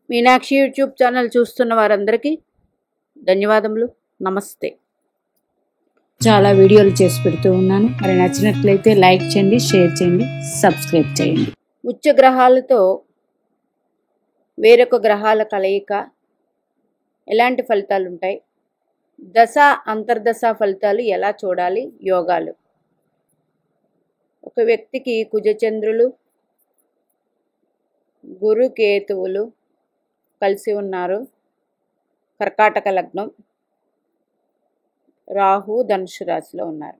Meenakshi YouTube channel చూస్తున్న వారందరికీ ధన్యవాదములు. నమస్తే. చాలా వీడియోలు చేసి పెడుతూ ఉన్నాను. మరి నచ్చినట్లయితే లైక్ చేయండి, షేర్ చేయండి, సబ్స్క్రైబ్ చేయండి. ఉచ్చ గ్రహాలతో వేరొక గ్రహాల కలయిక ఎలాంటి ఫలితాలు ఉంటాయి, దశ అంతర్దశ ఫలితాలు ఎలా చూడాలి, యోగాలు. ఒక వ్యక్తికి కుజచంద్రులు, గురు కేతువులు కలిసి ఉన్నారు. కర్కాటక లగ్నం, రాహు ధనుసు రాశిలో ఉన్నారు.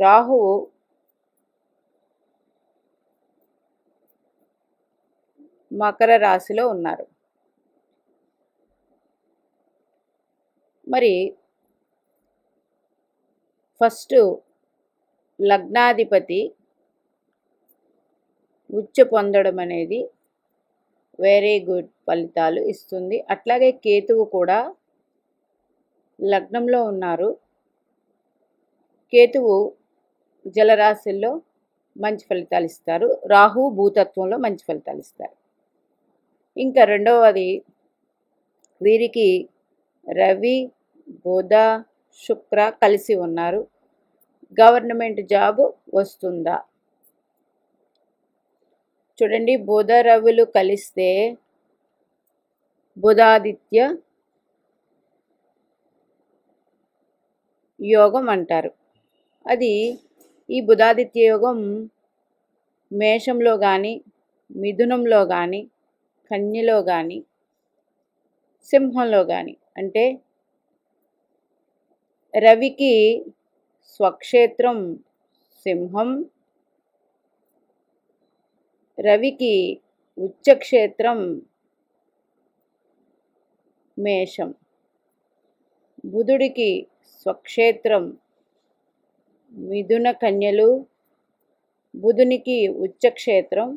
రాహువు మకర రాశిలో ఉన్నారు. మరి ఫస్ట్ లగ్నాధిపతి ఉచ్చ పొందడం అనేది వెరీ గుడ్ ఫలితాలు ఇస్తుంది. అట్లాగే కేతువు కూడా లగ్నంలో ఉన్నారు. కేతువు జలరాశుల్లో మంచి ఫలితాలు ఇస్తారు. రాహు భూతత్వంలో మంచి ఫలితాలు ఇస్తారు. ఇంకా రెండవది, వీరికి రవి, బుధ, శుక్ర కలిసి ఉన్నారు. గవర్నమెంట్ జాబ్ వస్తుందా? చూడండి, బుధ రవులు కలిస్తే బుధాదిత్య యోగం అంటారు. అది ఈ బుధాదిత్య యోగం మేషంలో కానీ, మిథునంలో కానీ, కన్యలో కానీ, సింహంలో కానీ, అంటే రవికి స్వక్షేత్రం సింహం, రవికి ఉచ్చక్షేత్రం మేషం, బుధుడికి స్వక్షేత్రం మిథున కన్యలు, బుధునికి ఉచ్చక్షేత్రం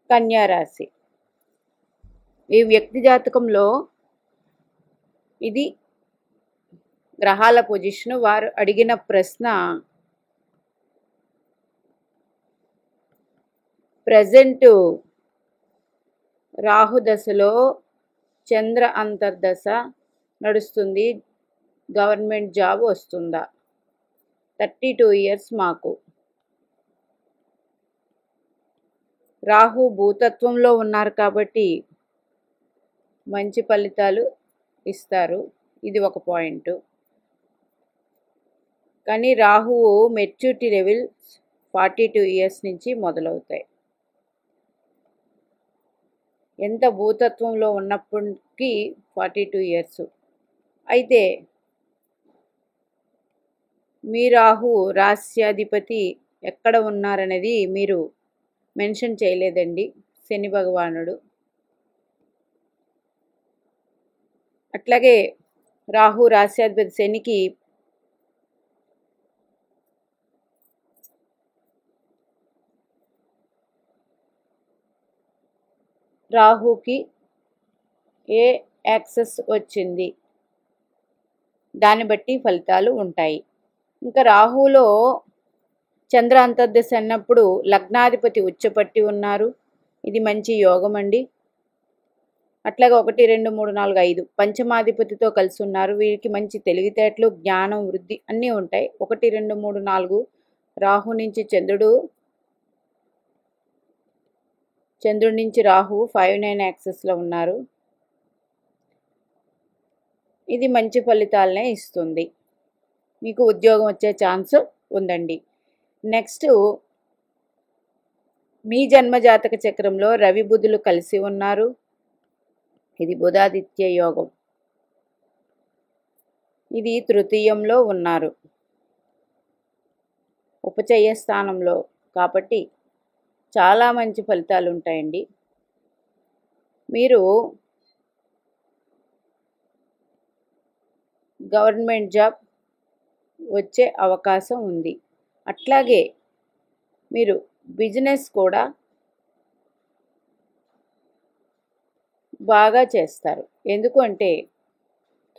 కన్యారాశి. ఈ వ్యక్తి జాతకంలో ఇది గ్రహాల పొజిషన్. వారు అడిగిన ప్రశ్న ప్రజెంటు రాహుదశలో చంద్ర అంతర్దశ నడుస్తుంది, గవర్నమెంట్ జాబ్ వస్తుందా? 32 years మాకు. రాహు భూతత్వంలో ఉన్నారు కాబట్టి మంచి ఫలితాలు ఇస్తారు. ఇది ఒక పాయింట్. కానీ రాహువు మెచ్యూరిటీ లెవెల్ 42 years నుంచి మొదలవుతాయి. ఎంత భూతత్వంలో ఉన్నప్పటికీ 42 years. అయితే మీ రాహు రాస్యాధిపతి ఎక్కడ ఉన్నారనేది మీరు మెన్షన్ చేయలేదండి. శని భగవానుడు. అట్లాగే రాహు రాస్యాధిపతి శనికి రాహుకి ఏ యాక్సెస్ వచ్చింది, దాన్ని బట్టి ఫలితాలు ఉంటాయి. ఇంకా రాహులో చంద్ర అంతర్దశ అన్నప్పుడు లగ్నాధిపతి ఉచ్చపట్టి ఉన్నారు. ఇది మంచి యోగం అండి. అట్లాగే 1, 2, 3, 4, 5 పంచమాధిపతితో కలిసి ఉన్నారు. వీరికి మంచి తెలివితేటలు, జ్ఞానం, వృద్ధి అన్నీ ఉంటాయి. 1, 2, 3, 4 రాహు నుంచి చంద్రుడి నుంచి రాహు 5-9 యాక్సెస్లో ఉన్నారు. ఇది మంచి ఫలితాలనే ఇస్తుంది. మీకు ఉద్యోగం వచ్చే ఛాన్స్ ఉందండి. నెక్స్ట్, మీ జన్మజాతక చక్రంలో రవి బుధులు కలిసి ఉన్నారు. ఇది బుధాదిత్య యోగం. ఇది తృతీయంలో ఉన్నారు, ఉపచయ స్థానంలో. కాబట్టి చాలా మంచి ఫలితాలు ఉంటాయండి. మీరు గవర్నమెంట్ జాబ్ వచ్చే అవకాశం ఉంది. అట్లాగే మీరు బిజినెస్ కూడా బాగా చేస్తారు. ఎందుకంటే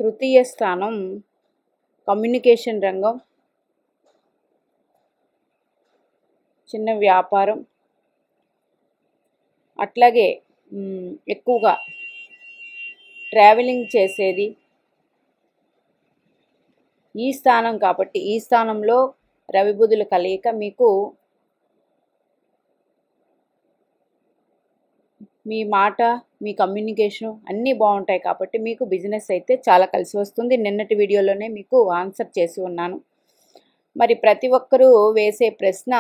తృతీయ స్థానం కమ్యూనికేషన్ రంగం, చిన్న వ్యాపారం, అట్లాగే ఎక్కువగా ట్రావెలింగ్ చేసేది ఈ స్థానం కాబట్టి ఈ స్థానంలో రవి బుధుల కలయిక మీకు మీ మాట, మీ కమ్యూనికేషన్ అన్నీ బాగుంటాయి కాబట్టి మీకు బిజినెస్ అయితే చాలా కలిసి వస్తుంది. నిన్నటి వీడియోలోనే మీకు ఆన్సర్ చేసి ఉన్నాను. మరి ప్రతి ఒక్కరూ వేసే ప్రశ్న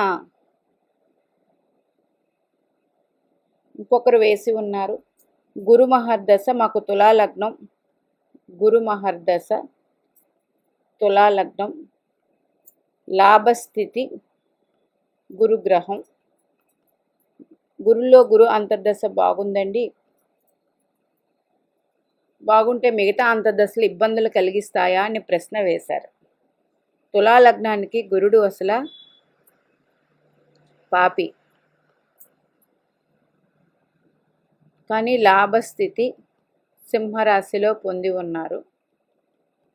ఇంకొకరు వేసి ఉన్నారు. గురు మహర్దశ మాకు తులా లగ్నం, గురు మహర్దశ తులా లగ్నం, లాభస్థితి గురుగ్రహం, గురులో గురు అంతర్దశ బాగుందండి. బాగుంటే మిగతా అంతర్దశలు ఇబ్బందులు కలిగిస్తాయా అని ప్రశ్న వేశారు. తులా లగ్నానికి గురుడు అసలు పాపి, కానీ లాభస్థితి సింహరాశిలో పొంది ఉన్నారు.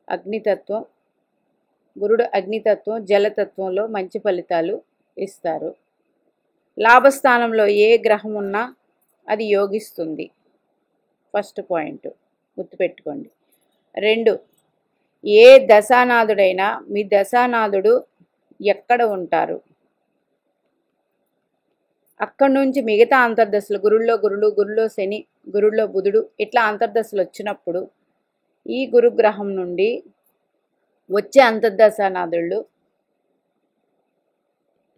అగ్నితత్వం, గురుడు అగ్నితత్వం, జలతత్వంలో మంచి ఫలితాలు ఇస్తారు. లాభస్థానంలో ఏ గ్రహం ఉన్నా అది యోగిస్తుంది. ఫస్ట్ పాయింట్ గుర్తుపెట్టుకోండి. 2, ఏ దశానాథుడైనా మీ దశానాథుడు ఎక్కడ ఉంటారు అక్కడి నుంచి మిగతా అంతర్దశలు గురుల్లో గురుడు, గురులో శని, గురుల్లో బుధుడు ఇట్లా అంతర్దశలు వచ్చినప్పుడు ఈ గురుగ్రహం నుండి వచ్చే అంతర్దశానాథుళ్ళు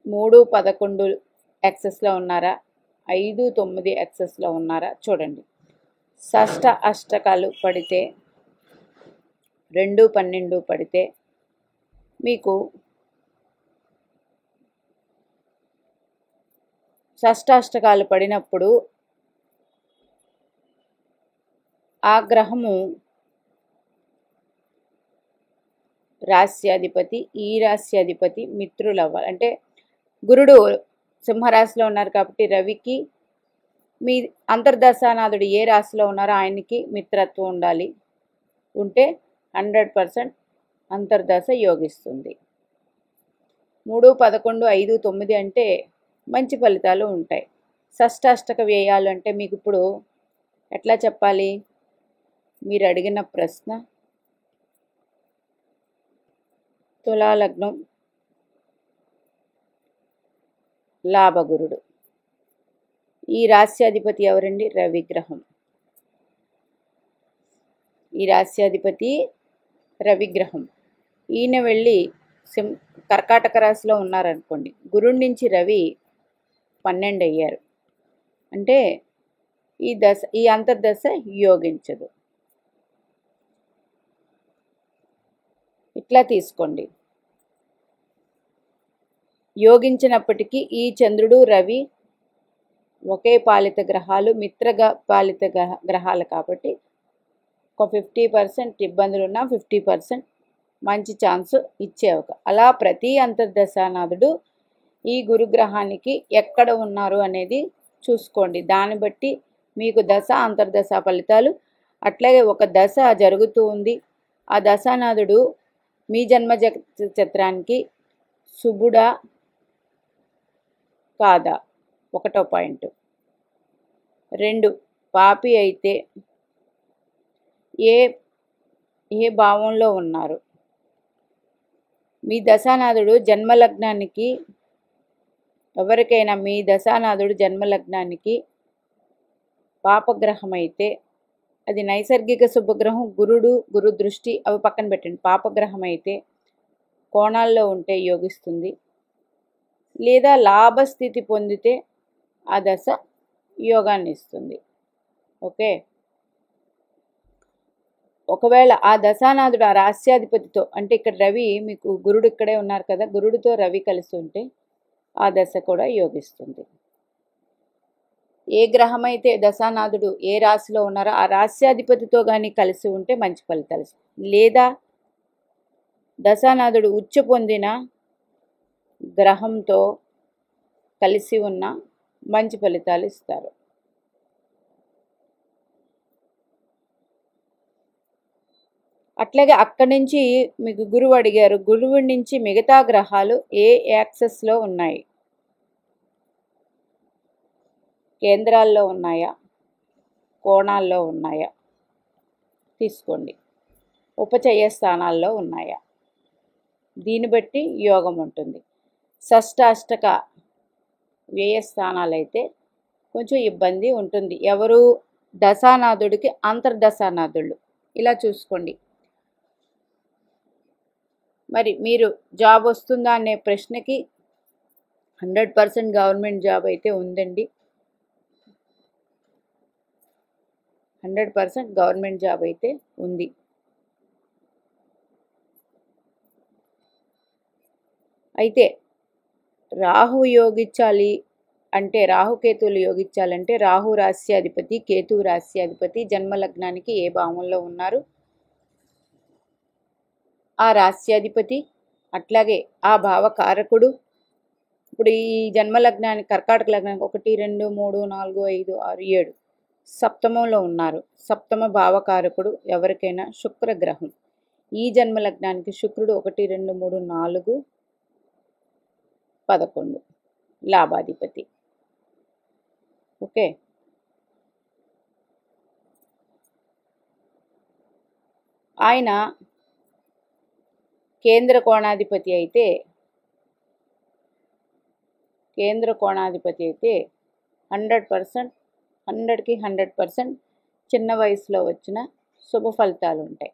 3, 11 యాక్సెస్లో ఉన్నారా, 5, 9 యాక్సెస్లో ఉన్నారా చూడండి. షష్ట అష్టకాలు పడితే 2, 12 పడితే మీకు షష్టాష్టకాలు పడినప్పుడు ఆ గ్రహము రాశ్యాధిపతి, ఈ రాశ్యాధిపతి మిత్రులు అవ్వాలి. అంటే గురుడు సింహరాశిలో ఉన్నారు కాబట్టి రవికి మీ అంతర్దశానాథుడు ఏ రాశిలో ఉన్నారో ఆయనకి మిత్రత్వం ఉండాలి. ఉంటే 100% అంతర్దశ యోగిస్తుంది. 3, 11, 5, 9 అంటే మంచి ఫలితాలు ఉంటాయి. షష్టాష్టక వ్యయాలు అంటే మీకు ఇప్పుడు ఎట్లా చెప్పాలి? మీరు అడిగిన ప్రశ్న తులా లగ్నం, లాభగురుడు. ఈ రాశ్యాధిపతి ఎవరండి? రవిగ్రహం. ఈ రాశ్యాధిపతి రవిగ్రహం. ఈయన వెళ్ళి కర్కాటక రాశిలో ఉన్నారనుకోండి, గురుడి నుంచి రవి 12 అయ్యారు అంటే ఈ అంతర్దశ యోగించదు. ఇట్లా తీసుకోండి. యోగించినప్పటికీ ఈ చంద్రుడు రవి ఒకే పాలిత గ్రహాలు, పాలిత గ్రహాలు కాబట్టి ఒక 50% ఇబ్బందులున్నా 50% మంచి ఛాన్స్ ఇచ్చేవక. అలా ప్రతి అంతర్దశానాథుడు ఈ గురుగ్రహానికి ఎక్కడ ఉన్నారు అనేది చూసుకోండి. దాన్ని బట్టి మీకు దశ అంతర్దశ ఫలితాలు. అట్లాగే ఒక దశ జరుగుతూ ఉంది, ఆ దశానాథుడు మీ జన్మ చక్రానికి శుభుడా కాదా 1వ పాయింట్. 2, పాపి అయితే ఏ భావంలో ఉన్నారు? మీ దశానాథుడు జన్మలగ్నానికి, ఎవరికైనా మీ దశానాథుడు జన్మలగ్నానికి పాపగ్రహం అయితే అది నైసర్గిక శుభగ్రహం, గురు దృష్టి అవి పక్కన పెట్టండి. పాపగ్రహం అయితే కోణాల్లో ఉంటే యోగిస్తుంది. లేదా లాభస్థితి పొందితే ఆ దశ యోగాన్ని ఇస్తుంది. ఓకే. ఒకవేళ ఆ దశానాథుడు ఆ రాస్యాధిపతితో, అంటే ఇక్కడ రవి మీకు గురుడు ఇక్కడే ఉన్నారు కదా, గురుడితో రవి కలిసి ఉంటే ఆ దశ కూడా యోగిస్తుంది. ఏ గ్రహం అయితే దశానాథుడు ఏ రాశిలో ఉన్నారో ఆ రాస్యాధిపతితో కానీ కలిసి ఉంటే మంచి ఫలితాలు, లేదా దశానాథుడు ఉచ్చ పొందిన గ్రహంతో కలిసి ఉన్న మంచి ఫలితాలు ఇస్తారు. అట్లాగే అక్కడి నుంచి మీకు గురువు అడిగారు, గురువు నుంచి మిగతా గ్రహాలు ఏ యాక్సెస్లో ఉన్నాయి? కేంద్రాల్లో ఉన్నాయా, కోణాల్లో ఉన్నాయా తీసుకోండి, ఉపచయ స్థానాల్లో ఉన్నాయా, దీన్ని బట్టి యోగం ఉంటుంది. షష్టాష్టక వ్యయస్థానాలు అయితే కొంచెం ఇబ్బంది ఉంటుంది. ఎవరు? దశానాథుడికి అంతర్దశానాథుళ్ళు. ఇలా చూసుకోండి. మరి మీరు జాబ్ వస్తుందా అనే ప్రశ్నకి 100% గవర్నమెంట్ జాబ్ అయితే ఉందండి. 100% గవర్నమెంట్ జాబ్ అయితే ఉంది. అయితే రాహు యోగించాలి అంటే, రాహుకేతువులు యోగించాలంటే రాహు రాస్యాధిపతి, కేతువు రాస్యాధిపతి జన్మలగ్నానికి ఏ భావంలో ఉన్నారు, ఆ రాస్యాధిపతి అట్లాగే ఆ భావకారకుడు. ఇప్పుడు ఈ జన్మలగ్నానికి కర్కాటక లగ్నానికి 1, 2, 3, 4, 5, 6, 7 సప్తమంలో ఉన్నారు. సప్తమ భావకారకుడు ఎవరికైనా శుక్రగ్రహం. ఈ జన్మలగ్నానికి శుక్రుడు 1, 2, 3, 4, 11 లాభాధిపతి. ఓకే, ఆయన కేంద్ర కోణాధిపతి అయితే 100%, 100కి 100% చిన్న వయసులో వచ్చిన శుభ ఫలితాలు ఉంటాయి.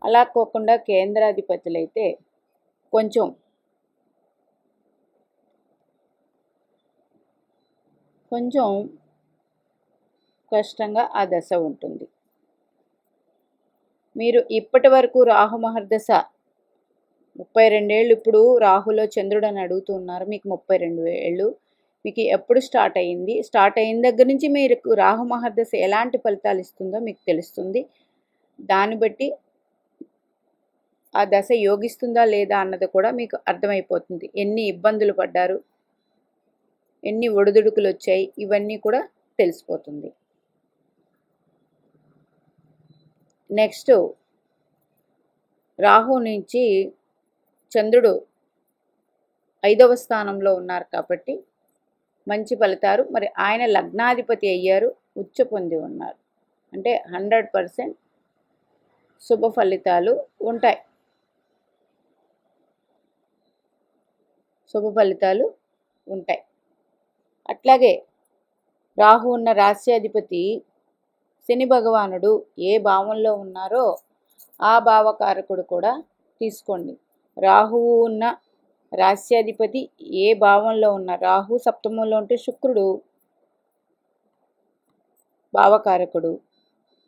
అలా కాకుండా కేంద్రాధిపతులు అయితే కొంచెం కష్టంగా ఆ దశ ఉంటుంది. మీరు ఇప్పటి వరకు రాహు మహర్దశ 32 ఏళ్ళు, ఇప్పుడు రాహులో చంద్రుడు అని అడుగుతున్నారు. మీకు 32 ఏళ్ళు, మీకు ఎప్పుడు స్టార్ట్ అయ్యింది? స్టార్ట్ అయిన దగ్గర నుంచి మీరు రాహు మహర్దశ ఎలాంటి ఫలితాలు ఇస్తుందో మీకు తెలుస్తుంది. దాన్ని బట్టి ఆ దశ యోగిస్తుందా లేదా అన్నది కూడా మీకు అర్థమైపోతుంది. ఎన్ని ఇబ్బందులు పడ్డారు, ఎన్ని ఒడిదుడుకులు వచ్చాయి, ఇవన్నీ కూడా తెలిసిపోతుంది. నెక్స్ట్, రాహు నుంచి చంద్రుడు 5వ స్థానంలో ఉన్నారు కాబట్టి మంచి ఫలితాలు. మరి ఆయన లగ్నాధిపతి అయ్యారు, ఉచ్చ పొంది ఉన్నారు అంటే 100% శుభ ఫలితాలు ఉంటాయి. అట్లాగే రాహు ఉన్న రాస్యాధిపతి శని భగవానుడు ఏ భావంలో ఉన్నారో ఆ భావకారకుడు కూడా తీసుకోండి. రాహువు ఉన్న రాస్యాధిపతి ఏ భావంలో ఉన్న, రాహు సప్తమంలో ఉంటే శుక్రుడు భావకారకుడు.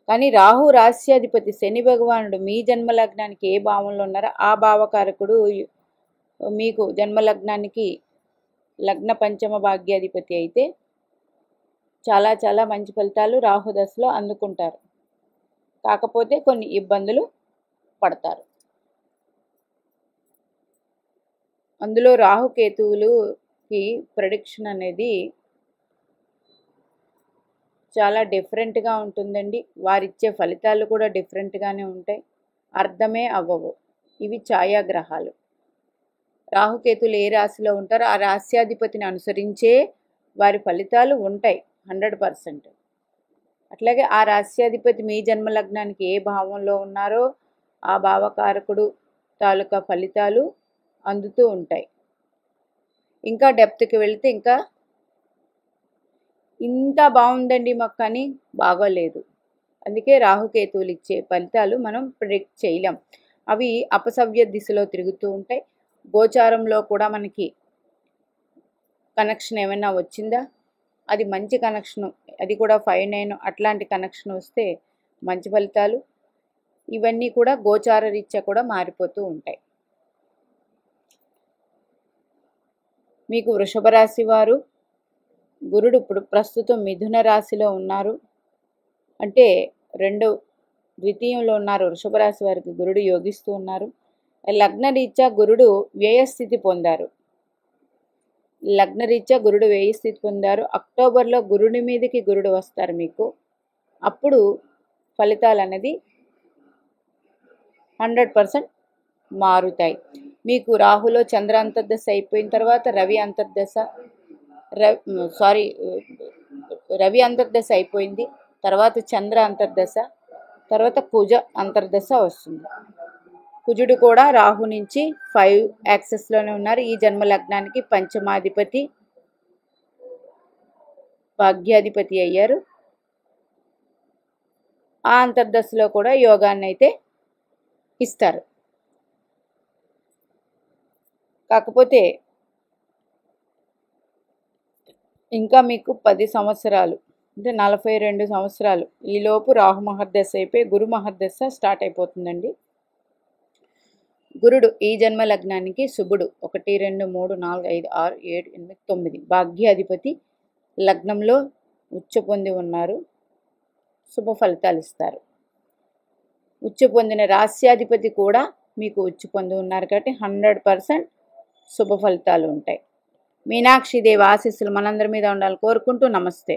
కానీ రాహు రాస్యాధిపతి శని భగవానుడు మీ జన్మలగ్నానికి ఏ భావంలో ఉన్నారో ఆ భావకారకుడు మీకు జన్మలగ్నానికి లగ్న పంచమ భాగ్యాధిపతి అయితే చాలా చాలా మంచి ఫలితాలు రాహుదశలో అందుకుంటారు. కాకపోతే కొన్ని ఇబ్బందులు పడతారు. అందులో రాహుకేతువులకి ప్రెడిక్షన్ అనేది చాలా డిఫరెంట్గా ఉంటుందండి. వారిచ్చే ఫలితాలు కూడా డిఫరెంట్గానే ఉంటాయి, అర్థమే అవ్వవు. ఇవి ఛాయాగ్రహాలు. రాహుకేతువులు ఏ రాశిలో ఉంటారో ఆ రాస్యాధిపతిని అనుసరించే వారి ఫలితాలు ఉంటాయి 100%. అట్లాగే ఆ రాస్యాధిపతి మీ జన్మలగ్నానికి ఏ భావంలో ఉన్నారో ఆ భావకారకుడు తాలూకా ఫలితాలు అందుతూ ఉంటాయి. ఇంకా డెప్త్కి వెళితే ఇంకా ఇంత బాగుందండి మాకు, కానీ బాగోలేదు. అందుకే రాహుకేతువులు ఇచ్చే ఫలితాలు మనం ప్రిడిక్ట్ చేయలేం. అవి అపసవ్య దిశలో తిరుగుతూ ఉంటాయి. గోచారంలో కూడా మనకి కనెక్షన్ ఏమైనా వచ్చిందా, అది మంచి కనెక్షను, అది కూడా 5-9 అట్లాంటి కనెక్షన్ వస్తే మంచి ఫలితాలు. ఇవన్నీ కూడా గోచార రీత్యా కూడా మారిపోతూ ఉంటాయి. మీకు వృషభ రాశి వారు గురుడు ఇప్పుడు ప్రస్తుతం మిథున రాశిలో ఉన్నారు, అంటే ద్వితీయంలో ఉన్నారు. వృషభ రాశి వారికి గురుడు యోగిస్తూ ఉన్నారు. లగ్నరీత్యా గురుడు వ్యయస్థితి పొందారు. అక్టోబర్లో గురుడి మీదకి గురుడు వస్తారు మీకు. అప్పుడు ఫలితాలు అనేది 100% మారుతాయి. మీకు రాహులో చంద్ర అంతర్దశ అయిపోయిన తర్వాత రవి అంతర్దశ, రవి అంతర్దశ అయిపోయింది, తర్వాత చంద్ర అంతర్దశ, తర్వాత కుజ అంతర్దశ వస్తుంది. కుజుడు కూడా రాహు నుంచి 5 యాక్సెస్లోనే ఉన్నారు. ఈ జన్మ లగ్నానికి పంచమాధిపతి, భాగ్యాధిపతి అయ్యారు. ఆ అంతర్దశలో కూడా యోగాన్ని అయితే ఇస్తారు. కాకపోతే ఇంకా మీకు 10 సంవత్సరాలు అంటే 42 సంవత్సరాలు ఈలోపు రాహు మహర్దశ అయిపోయి గురు మహర్దశ స్టార్ట్ అయిపోతుందండి. గురుడు ఈ జన్మ లగ్నానికి శుభుడు 1, 2, 3, 4, 5, 6, 7, 8, 9 భాగ్యాధిపతి లగ్నంలో ఉచ్చ పొంది ఉన్నారు. శుభ ఫలితాలు ఇస్తారు. ఉచ్చ పొందిన రాస్యాధిపతి కూడా మీకు ఉచ్చ పొంది ఉన్నారు కాబట్టి 100% శుభ ఫలితాలు ఉంటాయి. మీనాక్షి దేవి ఆశీస్సులు మనందరి మీద ఉండాలని కోరుకుంటూ నమస్తే.